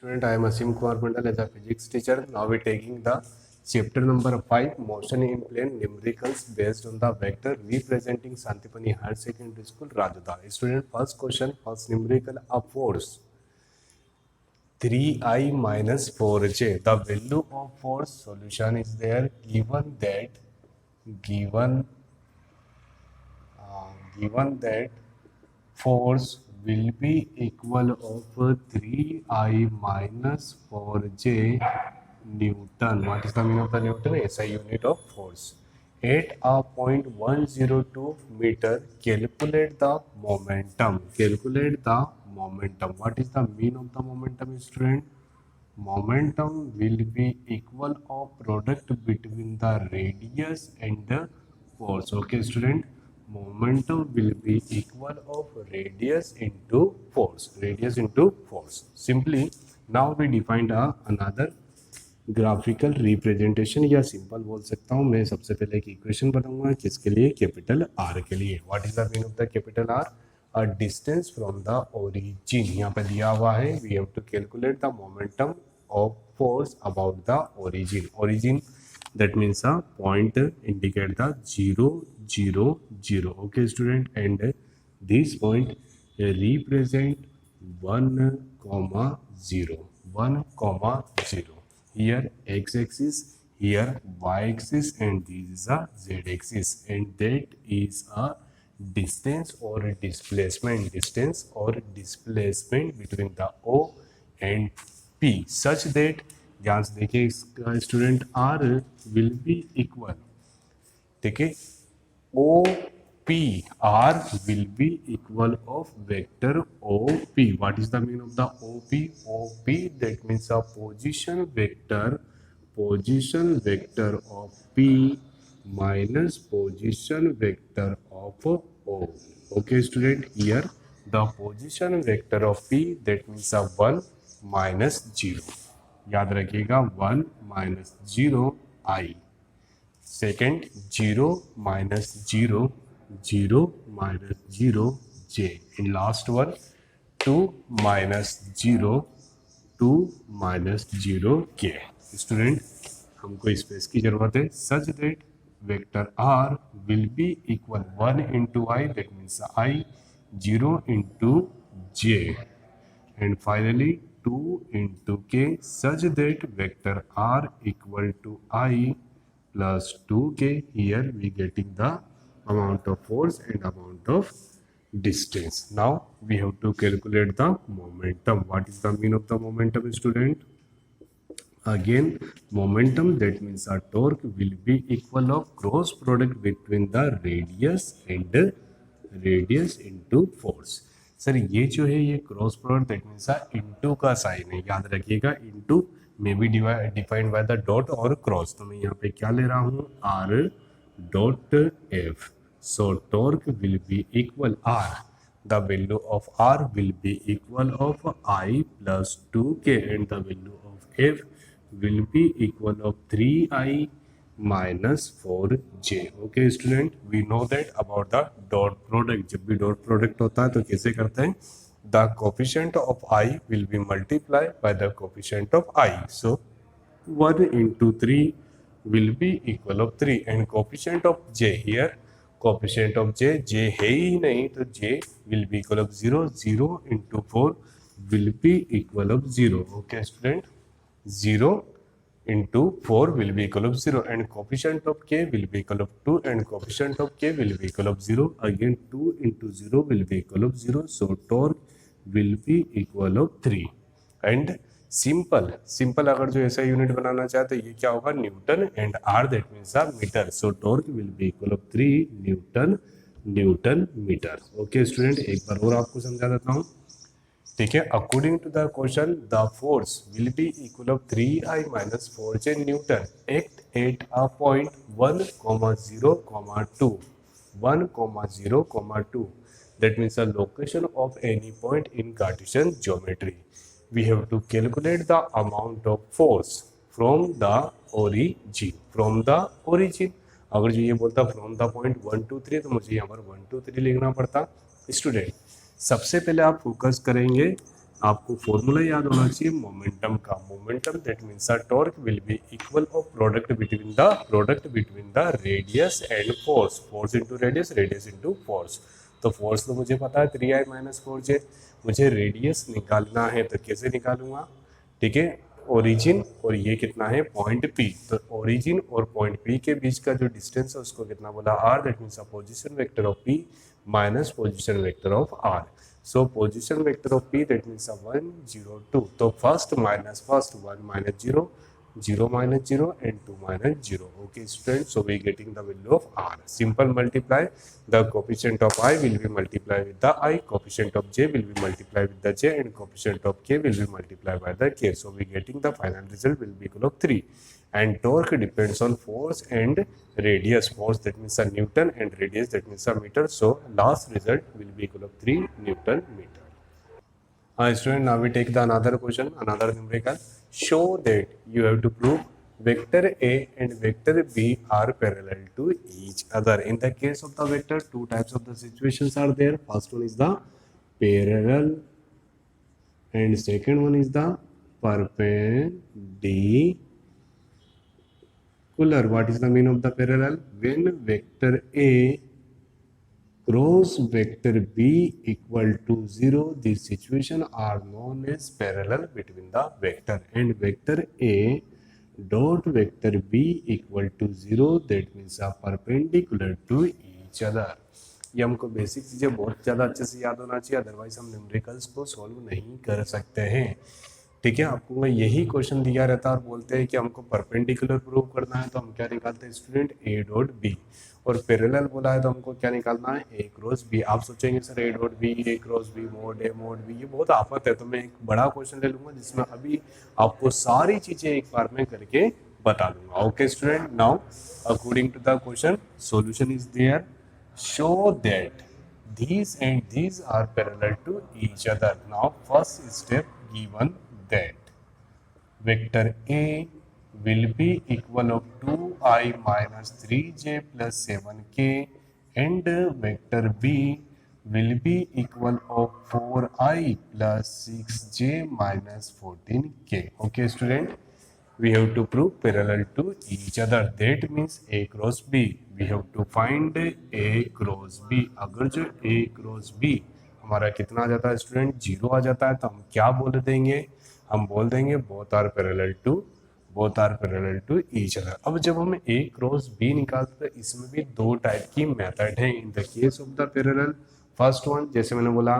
Student, I am Asim Kumar Mandal as a physics teacher. Now we are taking the chapter number 5, motion in plane numericals based on the vector representing Santipani Higher Secondary School, Rajada. Student, first question, first numerical, a force 3I minus 4j. The value of force solution is there given that force will be equal of 3I minus 4j Newton. What is the meaning of the Newton? SI unit of force. At a point 102 meter, calculate the momentum. Calculate the momentum. What is the mean of the momentum, student? Momentum will be equal of product between the radius and the force. Okay, student. Momentum will be equal of radius into force. Radius into force. Simply, now we defined another graphical representation या simple बोल सकता हूँ मैं। सबसे पहले एक equation बनाऊंगा किसके लिए, कैपिटल आर के लिए। What is the mean of the capital R? A distance from the origin. यहाँ पे दिया हुआ है we have to calculate the momentum of force about the origin. Origin that means a point indicate the 0 0 0। Okay student, and this point represent 1,0 1,0 here x-axis, here y-axis, and this is a z-axis, and that is a distance or displacement between the O and P, such that ध्यान से देखिए इसका student R will be equal, देखिए OP, R will be equal of vector OP. What is the meaning of the OP? OP, that means a position vector of P minus position vector of O. Okay, student, here the position vector of P, that means a 1 minus 0. याद रखिएगा 1 minus 0 I. Second, 0 minus 0, 0 minus 0 j. And last one, 2 minus 0, 2 minus 0 k. Student, हमको space की जरूरत है such that vector r will be equal 1 into I, that means I, 0 into j, and finally 2 into k, such that vector r equal to I plus 2k. Here we getting the amount of force and amount of distance. Now we have to calculate the momentum. What is the mean of the momentum, student? Again, momentum, that means a torque will be equal of cross product between the radius into force. Sir ये जो है ये cross product that means into का sign है, याद रखिएगा। Into may be defined by the dot और cross. तो मैं यहाँ पे क्या ले रहा हूँ, R dot F. So torque will be equal R, the value of R will be equal of i plus 2k, and the value of F will be equal of 3i minus 4j. Okay student, we know that about the dot product. जब भी dot product होता है तो कैसे करते हैं, the coefficient of I will be multiplied by the coefficient of I. So 1 into 3 will be equal of 3, and coefficient of j, here coefficient of j है ही नहीं, तो j will be equal of 0. 0 into 4 will be equal of 0. Okay student, 0 into 4 will be equal of 0, and coefficient of k will be equal of 2, and coefficient of k will be equal of 0. Again 2 into 0 will be equal of 0. So torque will be equal of 3. And simple अगर जो ऐसा unit बनाना चाहते हैं ये क्या होगा, newton, and R that means a metre. So torque will be equal of 3 newton metre. Okay student, एक बार और आपको समझा देता हूँ, ठीक है। According to the question, the force will be equal of 3i minus 4j newton act at a point 1,0,2. 1,0,2, that means the location of any point in Cartesian geometry. We have to calculate the amount of force from the origin. From the origin, अगर जो ये बोलता from the point 1 2 3, तो मुझे यहाँ पर 1 2 3 लिखना पड़ता। स्टूडेंट, सबसे पहले आप फोकस करेंगे आपको फॉर्मूला याद होना चाहिए मोमेंटम का। Momentum that means the torque will be equal of product between the radius and force, force into radius, radius into force. तो फोर्स तो मुझे पता है 3i माइनस 4j, मुझे रेडियस निकालना है तो कैसे निकालूंगा, ठीक है, ओरिजिन और ये कितना है पॉइंट P, तो ओरिजिन और पॉइंट P के बीच का जो डिस्टेंस है उसको कितना बोला r, that means position vector of P minus position vector of r। So position vector of P that means 1 0 2, तो first minus first 1 minus 0 0 minus 0 and 2 minus 0. Okay students, so we getting the value of r. Simple multiply, the coefficient of I will be multiplied with the I, coefficient of j will be multiplied with the j, and coefficient of k will be multiplied by the k. So we getting the final result will be equal of 3. And torque depends on force and radius. Force that means a Newton and radius that means a meter. So last result will be equal of 3 Newton meter. Student, now we take the another question, another numerical. Show that you have to prove vector A and vector B are parallel to each other. In the case of the vector, two types of the situations are there. First one is the parallel and second one is the perpendicular. What is the meaning of the parallel? When vector A cross vector B equal to 0, these situations are known as parallel between the vector, and vector A dot vector B equal to 0, that means are perpendicular to each other. ये हमको basic चीज़ें बहुत ज़्यादा अच्छे से याद होना चाहिए, अदरवाइज हम न्यूमेरिकल्स को सॉल्व नहीं कर सकते हैं, ठीक है। आपको यही क्वेश्चन दिया रहता है और बोलते हैं कि हमको परपेंडिकुलर प्रूव करना है, तो हम क्या निकालते हैं स्टूडेंट, ए डॉट बी, और पैरेलल बोला है तो हमको क्या निकालना है, ए क्रॉस बी। आप सोचेंगे sir A dot B, A cross B, mod A mod B, ये बहुत आफत है, तो मैं एक बड़ा क्वेश्चन ले लूंगा जिसमें अभी आपको सारी चीज़ें एक बार में करके बता दूंगा। Okay student, now according to the question solution is there. Show that these and these are parallel to each other. Now first step, given that vector A will be equal of 2i minus 3j plus 7k and vector B will be equal of 4i plus 6j minus 14k. Okay student, we have to prove parallel to each other, that means A cross B, we have to find A cross B। अगर जो A cross B हमारा कितना आ जाता है student, 0 आ जाता है, तो हम क्या बोल देंगे, हम बोल देंगे both are parallel to each other। अब जब हम A cross B निकालते हैं, इसमें भी दो टाइप की मेथड है। In the case of the parallel, first one जैसे मैंने बोला,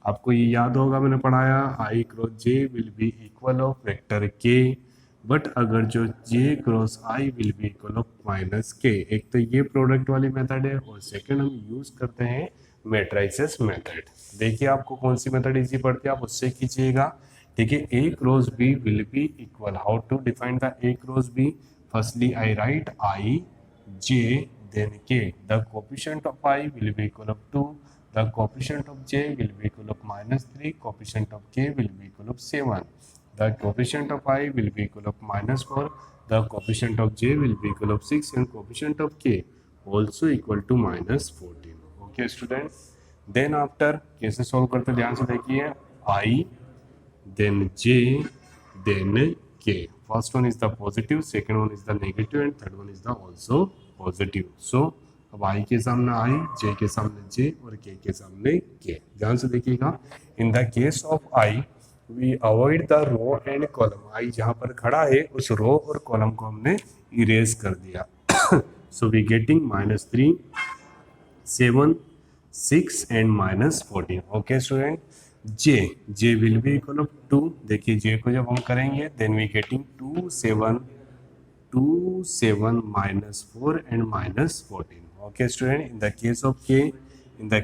आपको ये याद होगा मैंने पढ़ाया, I cross J will be equal of vector K, but अगर जो J cross I will be equal of minus K, एक तो ये प्रोडक्ट वाली मेथड है, और सेकंड हम यूज करते हैं मैट्रिसेस मेथड। देखिए आपको कौन सी मेथड इजी पड़ती है, आप उससे कीजिएगा, ठीक है। A cross B will be equal, how to define the A cross B, firstly I write I J then K, the coefficient of I will be equal of 2, the coefficient of J will be equal of minus 3, coefficient of K will be equal of 7, the coefficient of I will be equal of minus 4, the coefficient of J will be equal of 6, and coefficient of K also equal to minus 14। okay student, then after कैसे solve करते ध्यान से देखिए, I then J then K, first one is the positive, second one is the negative, and third one is the also positive। so अब I के सामने I, J के सामने J और K के सामने K। ध्यान से देखिएगा, in the case of I we avoid the row and column, I जहाँ पर खड़ा है उस रो और कॉलम को हमने इरेज कर दिया। So we getting minus 3 7 6 and minus 14। Okay student, J will be equal of 2, देखिए जे को जब हम करेंगे then we getting 2 7 minus 4 and minus 14। Okay student, in the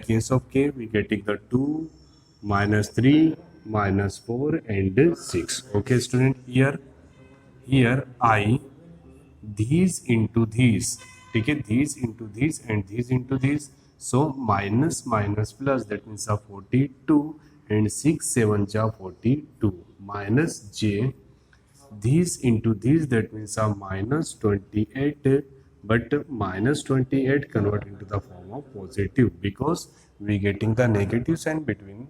case of K we getting the 2 minus 3 minus 4 and 6। okay student, here I these into these, ठीक है, these into these and these into these, so minus minus plus, that means 42 and 6 7 ja 42 minus J these into these, that means minus 28, but minus 28 convert into the form of positive because we getting the negative sign between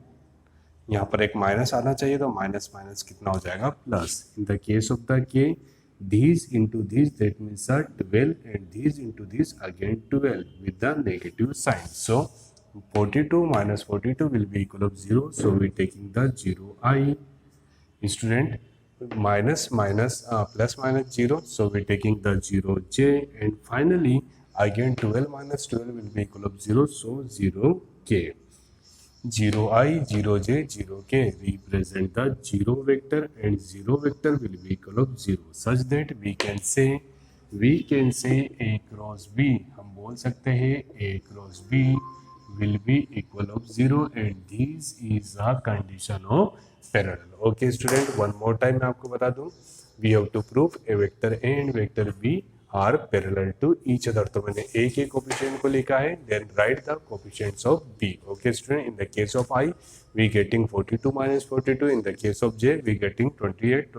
यहाँ पर एक minus आना चाहिए, तो minus minus कितना हो जाएगा plus. In the case of the के these into these, that means 12, and these into these again 12 with the negative sign. So 42 minus 42 will be equal of 0, so we taking the 0 I. Student, minus minus plus minus 0, so we taking the 0 j, and finally again 12 minus 12 will be equal of 0, so 0 k. 0 I, 0 j, 0 k represent the 0 vector, and 0 vector will be equal of 0, such that we can say A cross B, हम बोल सकते हैं A cross B will be equal of 0, and this is a condition of parallel. Okay student, one more time मैं आपको बता दूं, we have to prove a vector A and vector B are parallel to each other. तो मैंने A के coefficient को लिखा है, then write the coefficients of B. Okay student, in the case of I we getting 42 minus 42, in the case of J we getting 28,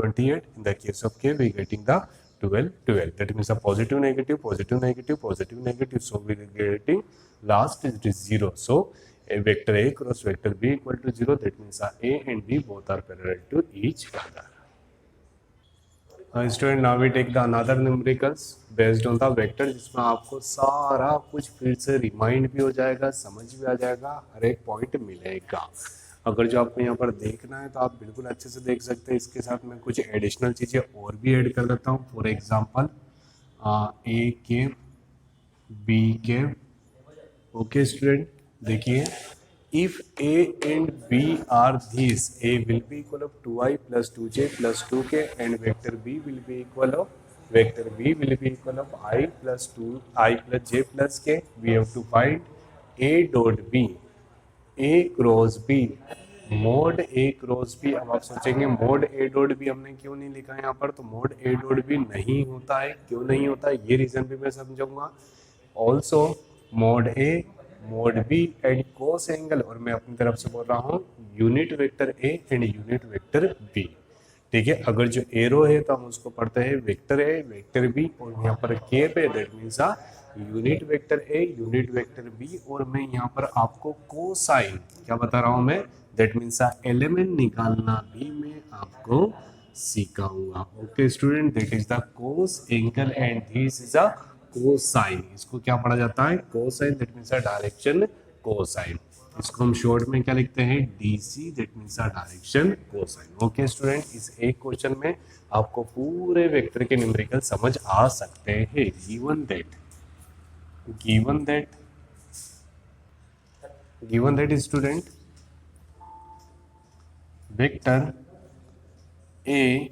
in the case of K we getting the 12. That means a positive negative, positive negative, positive negative, so we are getting last it is 0. So a vector A cross vector B equal to 0, that means A and B both are parallel to each other. Student, now we take the another numericals based on the vector, जिसमें आपको सारा कुछ फिर से remind भी हो जाएगा, समझ भी आ जाएगा, हर एक पॉइंट मिलेगा. अगर जो आपको यहाँ पर देखना है तो आप बिल्कुल अच्छे से देख सकते हैं. इसके साथ मैं कुछ एडिशनल चीज़ें और भी ऐड कर देता हूँ. For example A cap, B cap. Okay student, देखिए, if A and B are this, A will be equal of 2I plus 2J plus 2K, and vector B will be equal of I plus 2I plus J plus K. We have to find A dot B, A cross B, mode A cross B. अब आप सोचेंगे mode A dot B हमने क्यों नहीं लिखा है यहाँ पर, तो मोड A डॉट B नहीं होता है. क्यों नहीं होता है ये रीजन भी मैं समझाऊंगा. Also mode A, mod B and cos angle, और मैं अपनी तरफ से बोल रहा हूँ unit vector A and unit vector B. ठीक है, अगर जो एरो है तो हम उसको पढ़ते हैं वेक्टर A, वेक्टर B, और यहाँ पर K पे that means unit vector A, unit vector B, और मैं यहाँ पर आपको कोसाइन क्या बता रहा हूँ मैं, दैट मीन्स एलिमेंट निकालना भी मैं आपको सिखाऊंगा. Okay student, that is the cos angle and this is a cosine. इसको क्या पढ़ा जाता है, cosine, that means direction cosine. इसको हम शॉर्ट में क्या लिखते हैं, DC, that means direction cosine. Okay student, इस एक क्वेश्चन में आपको पूरे वेक्टर के न्यूमेरिकल समझ आ सकते हैं. Given that student vector A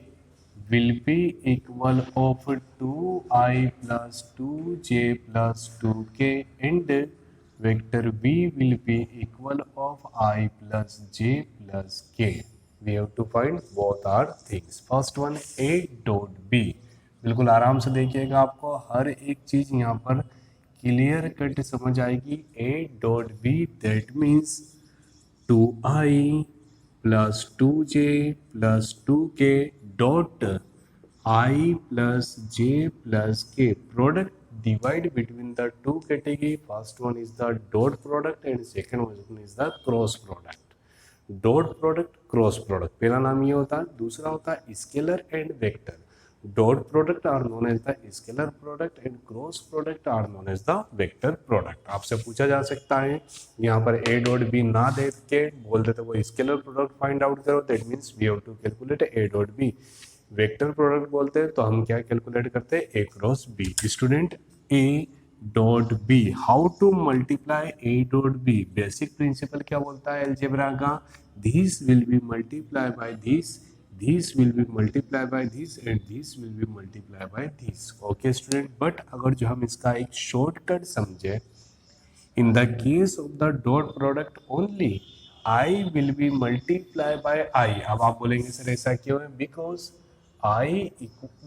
will be equal of 2I plus 2J plus 2K, and vector B will be equal of I plus J plus K. We have to find both are things. First one A dot B. बिल्कुल आराम से देखिएगा, आपको हर एक चीज यहाँ पर clear cut समझ आएगी. A dot B, that means 2I plus 2J plus 2K dot I plus J plus K. Product divide between the two category. First one is the dot product and second one is the cross product. Dot product, cross product, पहला नाम ये होता है. दूसरा होता है scalar and vector. Dot product are known as the scalar product and cross product are known as the vector product. आपसे पूछा जा सकता है यहाँ पर ए डॉट बी ना दे के बोल देते वो स्केलर प्रोडक्ट फाइंड आउट करो, that means we have to calculate A dot B. Vector product बोलते हैं तो हम क्या कैलकुलेट करते हैं, A cross B. Student, A dot B, how to multiply A dot B. Basic principle क्या बोलता है अलजेब्रा का, this will be multiply by this, this will be multiply by this, and this will be multiply by this. Okay student, but अगर जो हम इसका एक shortcut समझे, in the case of the dot product only I will be multiply by I. अब आप बोलेंगे sir ऐसा क्यों है, because I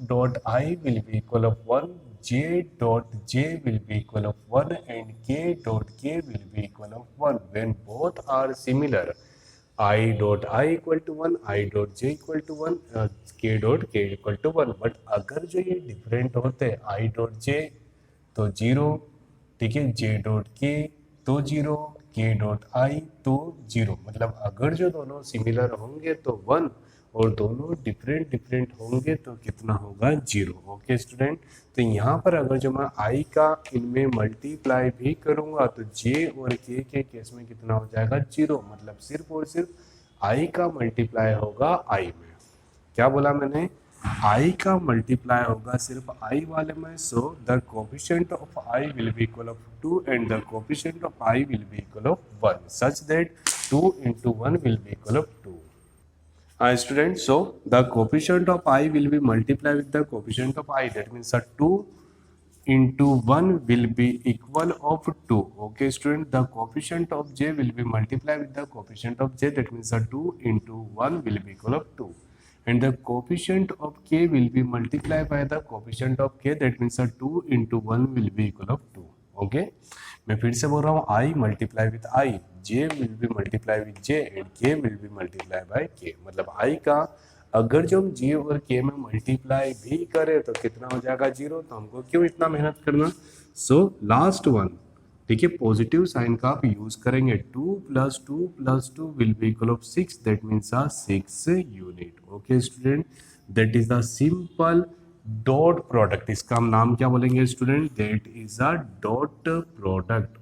dot I will be equal of 1, j dot j will be equal of 1, and k dot k will be equal of 1. When both are similar, I dot I equal to 1, I dot j equal to 1, k dot k equal to 1. But अगर जो ये different होते हैं, I dot j तो 0, ठीक है, j dot k तो 0, k dot I तो 0, मतलब अगर जो दोनों सिमिलर होंगे तो 1 और दोनों डिफरेंट डिफरेंट होंगे तो कितना होगा 0। ओके स्टूडेंट, तो यहाँ पर अगर जो मैं i का इनमें मल्टीप्लाई भी करूँगा तो j और k के केस में कितना हो जाएगा 0, मतलब सिर्फ और सिर्फ i का मल्टीप्लाई होगा i में। क्या बोला मैंने, i का मल्टीप्लाई होगा सिर्फ i वाले में, so the coefficient of i will be equal of 2 and the coefficient of i will be equal of 1 such that 2 into 1 will be equal of 2. Students, so the coefficient of I will be multiplied with the coefficient of I, that means 2 into 1 will be equal of 2. Okay student, the coefficient of j will be multiplied with the coefficient of j, that means 2 into 1 will be equal of 2, and the coefficient of k will be multiplied by the coefficient of k, that means 2 into 1 will be equal of 2. Okay, मैं फिर से बोल रहा हूँ i multiply with i, j will be multiply with j and k will be multiply bye k, मतलब i का अगर जो हम j और k में मल्टीप्लाई भी करें तो कितना हो जाएगा 0, तो हमको क्यों इतना मेहनत करना। सो लास्ट वन, ठीक है, पॉजिटिव साइन का आप यूज करेंगे, 2 + 2 + 2 will be equal of 6, that means 6 unit. Okay student, that is the simple dot product, इसका हम नाम क्या बोलेंगे student, that is a dot product,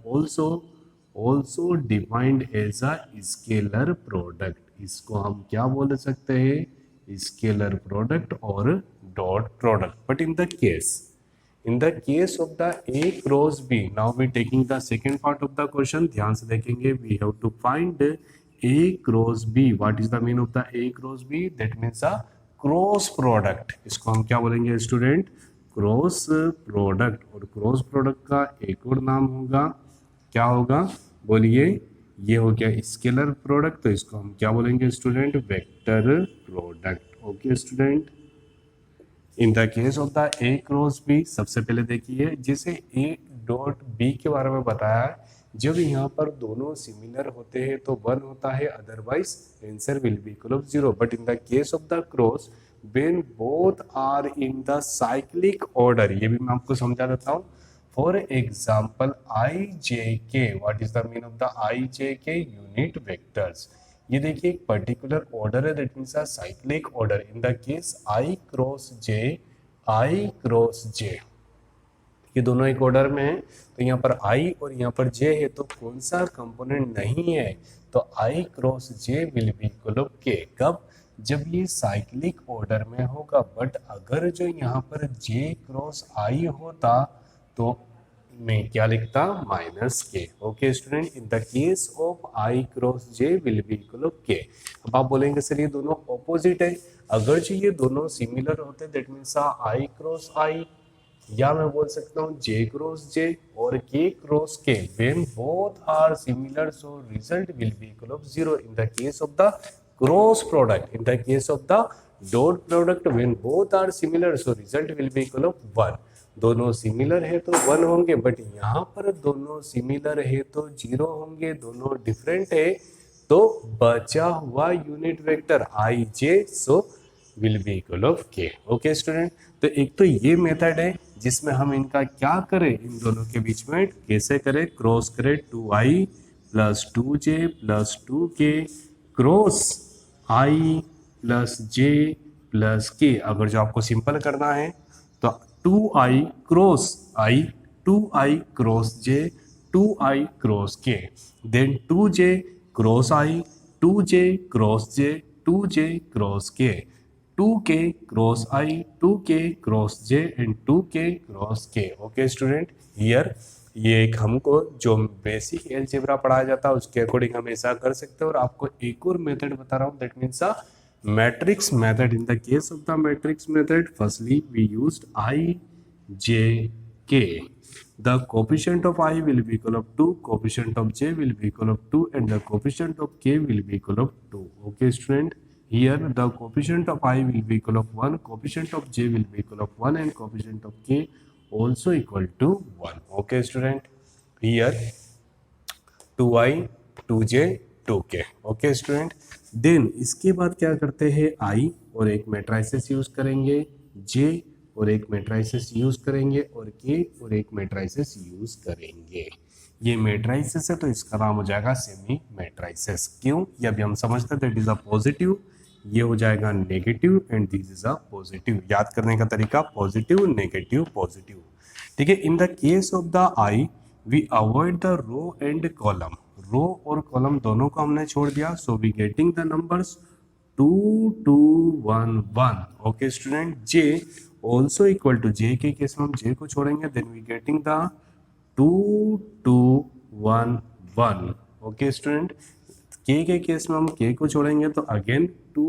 also defined as a scalar product. इसको हम क्या बोल सकते हैं, स्केलर प्रोडक्ट और dot product. But in the case of the a cross b, now we taking the second part of the question, ध्यान से देखेंगे, we have to find a cross b, what is the meaning of the a cross b, that means a cross product. इसको हम क्या बोलेंगे student, cross product, और cross product का एक और नाम होगा, क्या होगा बोलिए, ये हो गया स्केलर प्रोडक्ट, तो इसको हम क्या बोलेंगे student, vector product. Okay student, in the case of the A cross B, सबसे पहले देखिए जैसे ए डॉट बी के बारे में बताया, जब यहाँ पर दोनों सिमिलर होते हैं तो 1 होता है, otherwise answer will be equal of 0। But in the case of the cross, when both are in the cyclic order, ये भी मैं आपको समझा देता हूँ। For example I J K, what is the mean of the I J K, unit vectors. ये देखिए एक पर्टिकुलर ऑर्डर है, that means a cyclic order. In the case I cross J, ये दोनों एक ऑर्डर में है, तो यहाँ पर i और यहाँ पर j है, तो कौन सा कंपोनेंट नहीं है, तो i cross j will be equal of k। कब, जब ये साइक्लिक ऑर्डर में होगा। बट अगर जो यहाँ पर j क्रॉस i होता तो मैं क्या लिखता, -k। Okay student, in the case of i cross j will be equal of k। अब आप बोलेंगे सर ये दोनों ऑपोजिट है, अगर जो ये दोनों सिमिलर होते that means i cross i, या मैं बोल सकता हूँ j क्रॉस j और k cross k, when both are similar so result will be equal of 0 in the case of the cross product. In the case of the dot product, when both are similar so result will be equal of 1। दोनों similar है तो 1 होंगे, but यहाँ पर दोनों similar है तो 0 होंगे, दोनों डिफरेंट है तो बचा हुआ unit vector I J so will be equal of के। ओके स्टूडेंट, तो एक तो ये मेथड है जिसमें हम इनका क्या करें, इन दोनों के बीच में कैसे करें, क्रॉस करें, 2i + 2j + 2k cross i + j + k। अगर जो आपको सिंपल करना है तो 2i cross i, 2i cross j, 2i cross k, then 2j cross i, 2j cross j, 2j cross k, 2k cross i, 2k cross j and 2k cross k। Okay student, here ये एक हमको जो basic algebra पढ़ाया जाता है उसके according हम ऐसा कर सकते हैं। और आपको एक और मेथड बता रहा हूँ, that means a matrix method. In the case of the matrix method, firstly we used i j k, the coefficient of I will be equal of 2, coefficient of j will be equal of 2 and the coefficient of k will be equal of 2. Okay student, here the coefficient of I will be equal of 1, coefficient of j will be equal of 1 and coefficient of k also equal to 1. Okay student, here 2i 2j 2k. Okay student, then इसके बाद क्या करते हैं, i और एक matrices use करेंगे, j और एक मैट्रिसेस यूज करेंगे और k और एक मैट्रिसेस यूज करेंगे। ये मैट्राइसिस है तो इसका नाम हो जाएगा सेमी मैट्राइसिस। क्यों? ये अभी हम समझते हैं, दैट इज अ पॉजिटिव, ये हो जाएगा negative and this is a positive. याद करने का तरीका पॉजिटिव नेगेटिव पॉजिटिव। ठीक है। In the case of the I we avoid the row and column. Row और कॉलम दोनों को हमने छोड़ दिया, so we getting the numbers 2 2 1 1। Okay student, J also equal to, J K case में हम जे को छोड़ेंगे, then we getting the 2 2 1 1। Okay student, के केस में हम के को छोड़ेंगे तो अगेन 2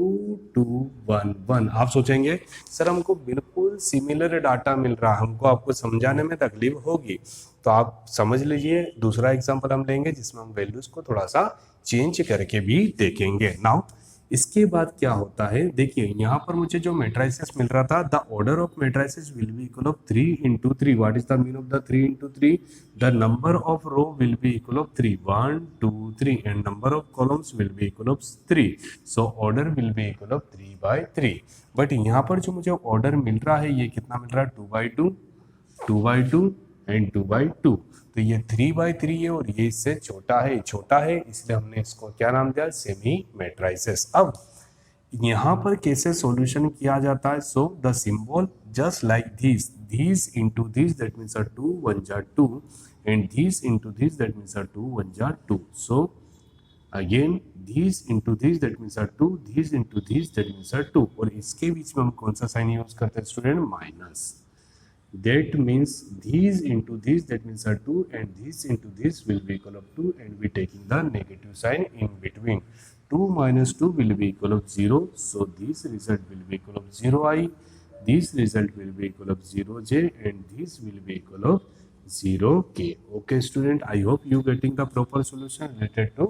2 1 1। आप सोचेंगे सर हमको बिल्कुल सिमिलर डाटा मिल रहा है, हमको आपको समझाने में तकलीफ होगी, तो आप समझ लीजिए दूसरा एग्जांपल हम लेंगे जिसमें हम वैल्यूज को थोड़ा सा चेंज करके भी देखेंगे। नाउ इसके बाद क्या होता है, देखिए यहाँ पर मुझे जो मैट्राइसिस मिल रहा था, the order of matrices will be equal of 3 into 3। What is the mean of the 3 into 3? The number of row will be equal of 3, 1 2 3, and number of columns will be equal of 3। So order will be equal of 3/3। But यहाँ पर जो मुझे order मिल रहा है ये कितना मिल रहा है? 2/2 2/2 एंड 2/2। तो ये 3/3 है और ये इससे छोटा है, इसलिए हमने इसको क्या नाम दिया? Semi matrices. अब यहाँ पर कैसे सॉल्यूशन किया जाता है? So the symbol just like this into this, that means 2 1 जा 2, and this into this, that means 2 1 जा 2। So again this into this, that means 2, this into this, that means 2, और इसके बीच में हम कौन सा साइन यूज करते हैं student? Minus. That means these into this, that means 2, and this into this will be equal of 2, and we taking the negative sign in between. 2 minus 2 will be equal of 0, so this result will be equal of 0i, this result will be equal of 0j, and this will be equal of 0k. Okay student, I hope you getting the proper solution related to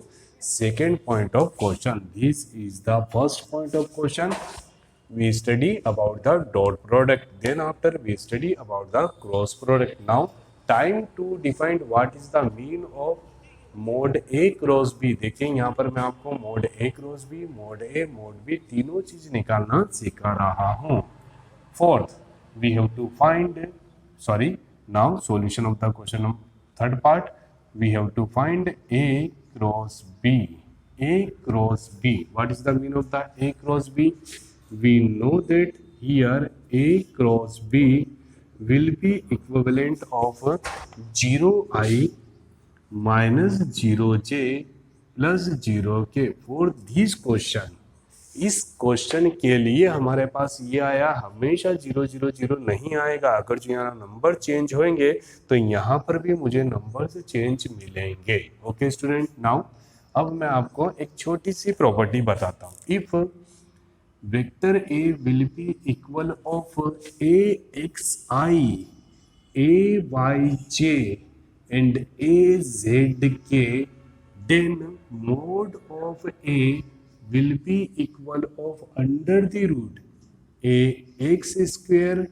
second point of question. This is the first point of question. We study about the dot product, then after we study about the cross product. Now time to define what is the mean of mod A cross B। देखिए यहाँ पर मैं आपको mod A cross B, mod A mod B तीनों चीज निकालना सिखा रहा हूँ। Fourth, we have to find, sorry, now solution of the question third part, we have to find A cross B। A cross B, what is the mean of the A cross B? We know that here A cross B will be equivalent of 0i minus 0j plus 0k for this question। इस question के लिए हमारे पास ये आया, हमेशा 0 0 0 नहीं आएगा। अगर जो यहाँ नंबर चेंज होंगे तो यहाँ पर भी मुझे नंबर्स चेंज मिलेंगे। ओके स्टूडेंट, नाउ अब मैं आपको एक छोटी सी प्रॉपर्टी बताता हूँ। If vector A will be equal of AXI, AYJ and AZK, then mod of A will be equal of under the root AX square,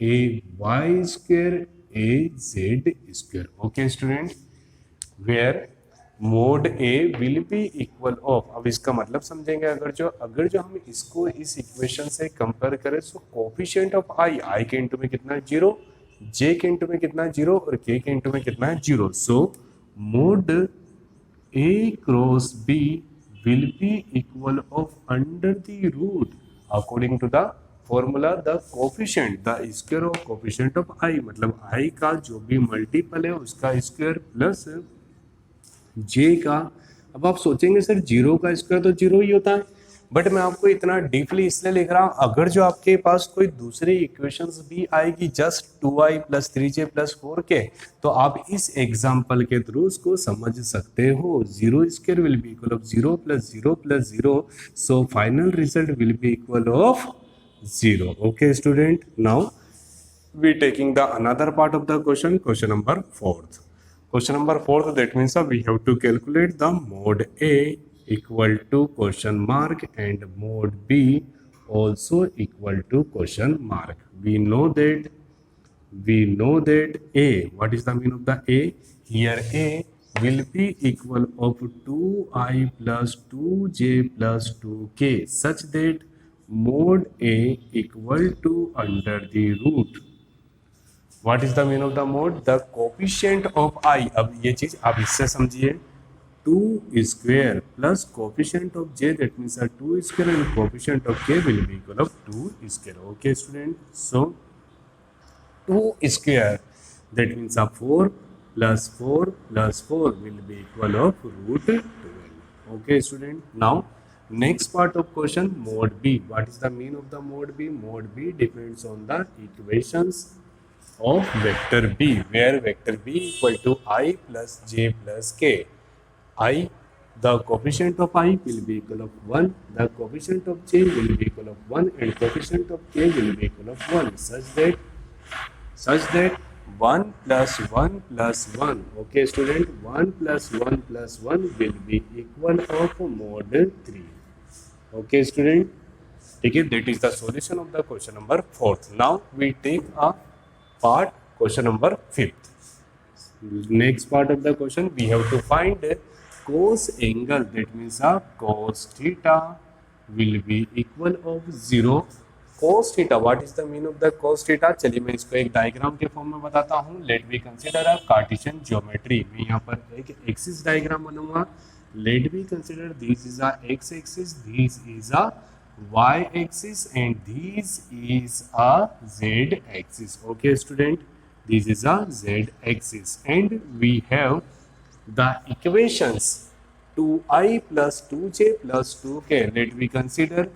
AY square, AZ square। Okay student, where mode A will be equal of, अब इसका मतलब समझेंगे, अगर जो हम इसको इस equation से कंपेयर करें, सो कोफिशिएंट ऑफ आई के इंटू में कितना है? 0, जे के इंटू में कितना है? 0, और के इंटू में कितना है? 0। So mod A cross B will be equal of under the root according to the formula the coefficient, the square of coefficient of I, मतलब आई का जो भी मल्टीपल है उसका स्क्वायर प्लस जे का। अब आप सोचेंगे सर 0 का स्क्वायर तो 0 ही होता है, बट मैं आपको इतना डीपली इसलिए लिख रहा हूँ, अगर जो आपके पास कोई दूसरी इक्वेशंस भी आएगी जस्ट 2i + 3j + 4k, तो आप इस एग्जाम्पल के थ्रू उसको समझ सकते हो। 0 square will be equal of 0 + 0 + 0, so final result will be equal of 0। Okay student, now we taking the another part of the question number 4th। Question number 4th, that means we have to calculate the mod A equal to question mark and mod B also equal to question mark। We know that A, what is the mean of the A? Here A will be equal of 2i plus 2j plus 2k, such that mod A equal to under the root what is the mean of the mod? The coefficient of I. अब ये चीज आप इससे समझिए, 2 square plus coefficient of j, that means 2 square, and coefficient of k will be equal of 2 square. Okay student, so 2 square, that means 4 plus 4 plus 4 will be equal of root 12. Okay student, now next part of question, mod b. What is the mean of the mod b? Mod b depends on the equations of vector b, where vector b equal to I plus j plus k. I, the coefficient of I will be equal of 1, the coefficient of j will be equal of 1, and coefficient of k will be equal of 1, such that 1 plus 1 plus 1, okay student, 1 plus 1 plus 1 will be equal of mod 3. Okay student, okay, that is the solution of the question number 4th. Now we take a part, question number 5th. Next part of the question, we have to find cos angle, that means cos theta will be equal of 0. cos theta, what is the mean of the cos theta? चलिए मैं इसको एक diagram के form में बताता हूँ. Let we consider a Cartesian geometry. मैं यहाँ पर एक एक्सिस डायग्राम बनाऊंगा. Let we consider this is a x axis, this is a y axis, and this is a z axis. Okay student, this is a z axis, and we have the equations 2i plus 2j plus 2k. Let we consider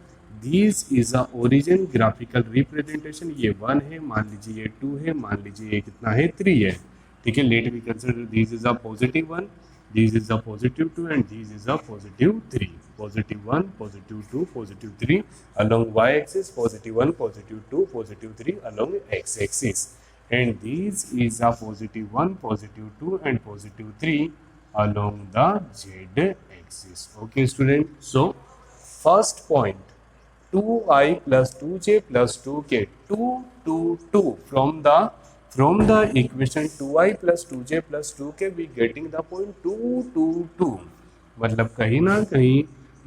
this is a origin graphical representation. ये 1 है, मान लीजिए ये 2 है, मान लीजिए ये कितना है, 3 है. ठीक है, let we consider this is a positive 1, this is a positive 2, and this is a positive 3. Positive 1, positive 2, positive 3 along y axis, positive 1, positive 2, positive 3 along x axis, and this is a positive 1, positive 2, and positive 3 along the z axis. Okay student, so first point, 2i plus 2j plus 2k, 2 2 2 from the equation 2i plus 2j plus 2k we getting the point 2 2 2. मतलब कहीं ना कहीं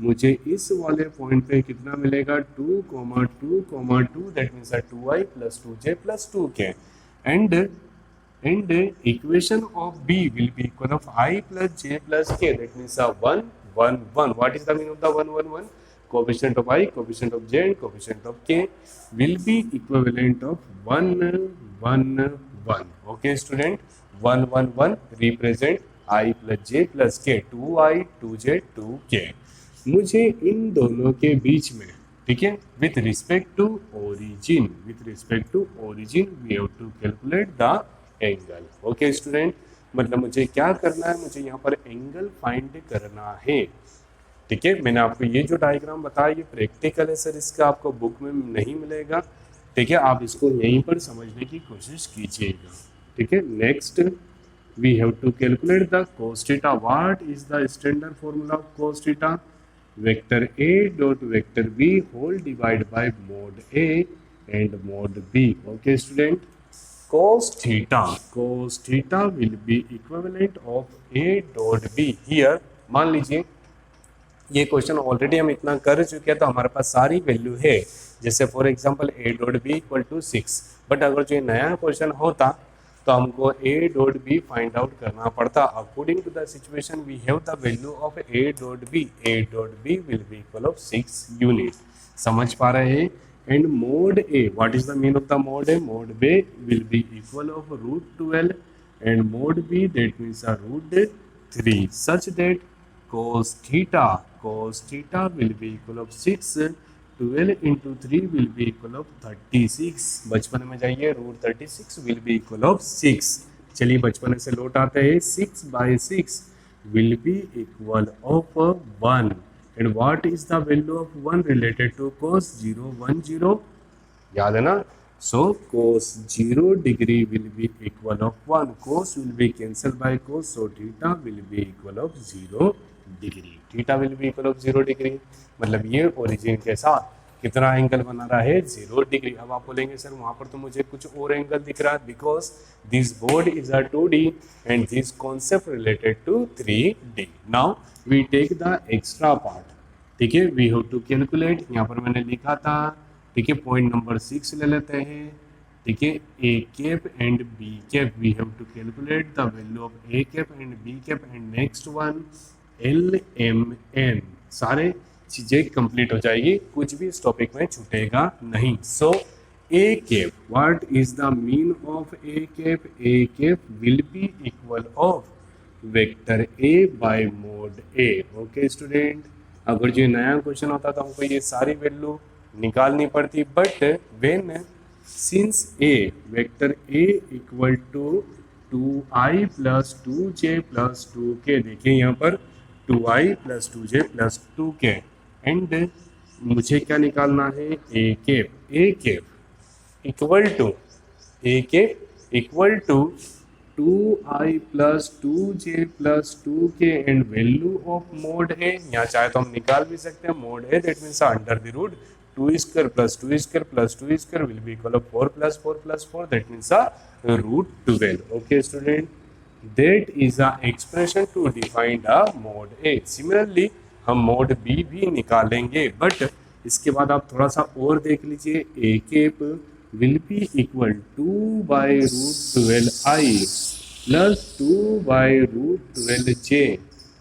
मुझे इस वाले point पे कितना मिलेगा, 2 2 2, that means 2i plus 2j plus 2k, and equation of b will be equal of I plus j plus k, that means 1 1 1. What is the meaning of the 1 1 1? Coefficient of I, coefficient of j, and coefficient of k will be equivalent of 1 1 1. Okay student, 1 1 1 represent I plus j plus k, 2i 2j 2k. मुझे इन दोनों के बीच में, ठीक है, with respect to origin we have to calculate the angle. Okay student, मतलब मुझे क्या करना है, मुझे यहाँ पर एंगल फाइंड करना है. ठीक है, मैंने आपको ये जो डायग्राम बताया ये प्रैक्टिकल है सर, इसका आपको बुक में नहीं मिलेगा. ठीक है, आप इसको यहीं पर समझने की कोशिश कीजिएगा. ठीक है, next we have to calculate the cos theta. What is the standard formula of cos theta? Vector a dot vector b whole divide by mod a and mod b. Okay student, cos theta will be equivalent of a dot b. Here मान लीजिए ये question already हम इतना कर चुके हैं तो हमारे पास सारी वैल्यू है. जैसे for example a dot b equal to 6, but अगर जो ये नया क्वेश्चन होता तो हमको a dot b find out करना पड़ता. According to the situation we have the value of a dot b will be equal of 6 unit. समझ पा रहे हैं? And mod a, what is the mean of the mod a? Mod b will be equal of √12 and mod b that means √3, such that cos theta will be equal of 6. 12 into 3 will be equal of 36. बचपन में जाइए, √36 will be equal of 6. चलिए बचपन से लौट आते हैं. 6 by 6 will be equal of 1. And what is the value of 1 related to cos 0 1 0? याद है ना? So cos 0 degree will be equal of 1. Cos will be cancelled by cos, so theta will be equal of 0 degree. Theta will be equal of 0 degree. मतलब ये origin के साथ कितना angle बना रहा है, 0 डिग्री. अब आप बोलेंगे सर वहां पर तो मुझे कुछ और एंगल दिख रहा है, because this board is a 2D and this concept related to 3D. Now we take the extra part. ठीक है, वी हैव टू कैलकुलेट. यहाँ पर मैंने लिखा था, ठीक है, पॉइंट नंबर 6 ले लेते हैं. देखिए a cap and b cap we have to calculate the value of a cap and b cap and next one l m n सारे चीजें कंप्लीट हो जाएगी, कुछ भी इस टॉपिक में छूटेगा नहीं। सो a cap, what is the mean of a cap? a cap will be equal of vector a by mod a। Okay student, अगर जो नया क्वेश्चन होता तो हमको ये सारी वैल्यू निकालनी पड़ती, but when since a vector a equal to 2i plus 2j plus 2k, देखिए यहाँ पर 2i plus 2j plus 2k, and मुझे क्या निकालना है? a cap equal to 2i plus 2j plus 2k and value of mod है, यहाँ चाहे तो हम निकाल भी सकते हैं, मोड है that means under the root 2 square plus 2 square plus 2 square will be equal of 4 plus 4 plus 4 that means root 12। Okay student, that is a expression to define a mod A. Similarly हम mod B भी निकालेंगे, but इसके बाद आप थोड़ा सा और देख लीजिए, A cap will be equal 2 by root 12i plus 2 by root 12j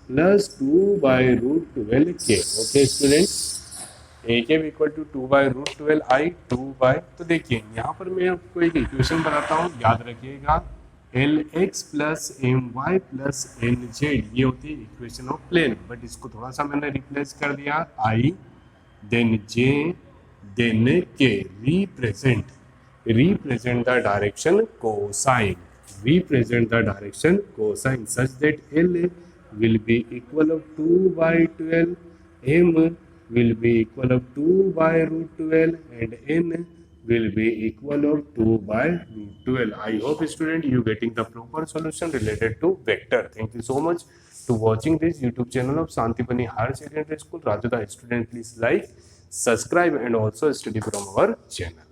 plus 2 by root 12k। Okay student, A cap equal to 2 by root 12i 2 by, तो देखिए यहाँ पर मैं आपको एक इक्वेशन बनाता हूँ, याद रखिएगा, l x plus m y plus n z, ये होती है इक्वेशन ऑफ प्लेन, बट इसको थोड़ा सा मैंने रिप्लेस कर दिया, आई देन जे देन के, represent the direction cosine, such that L will be equal of 2 by 12, M will be equal of 2 by root 12 and N will be equal of 2 by root 12. I hope student you getting the proper solution related to vector. Thank you so much to watching this YouTube channel of Santipani Higher Secondary School, Rajoda. Student, please like, subscribe and also study from our channel.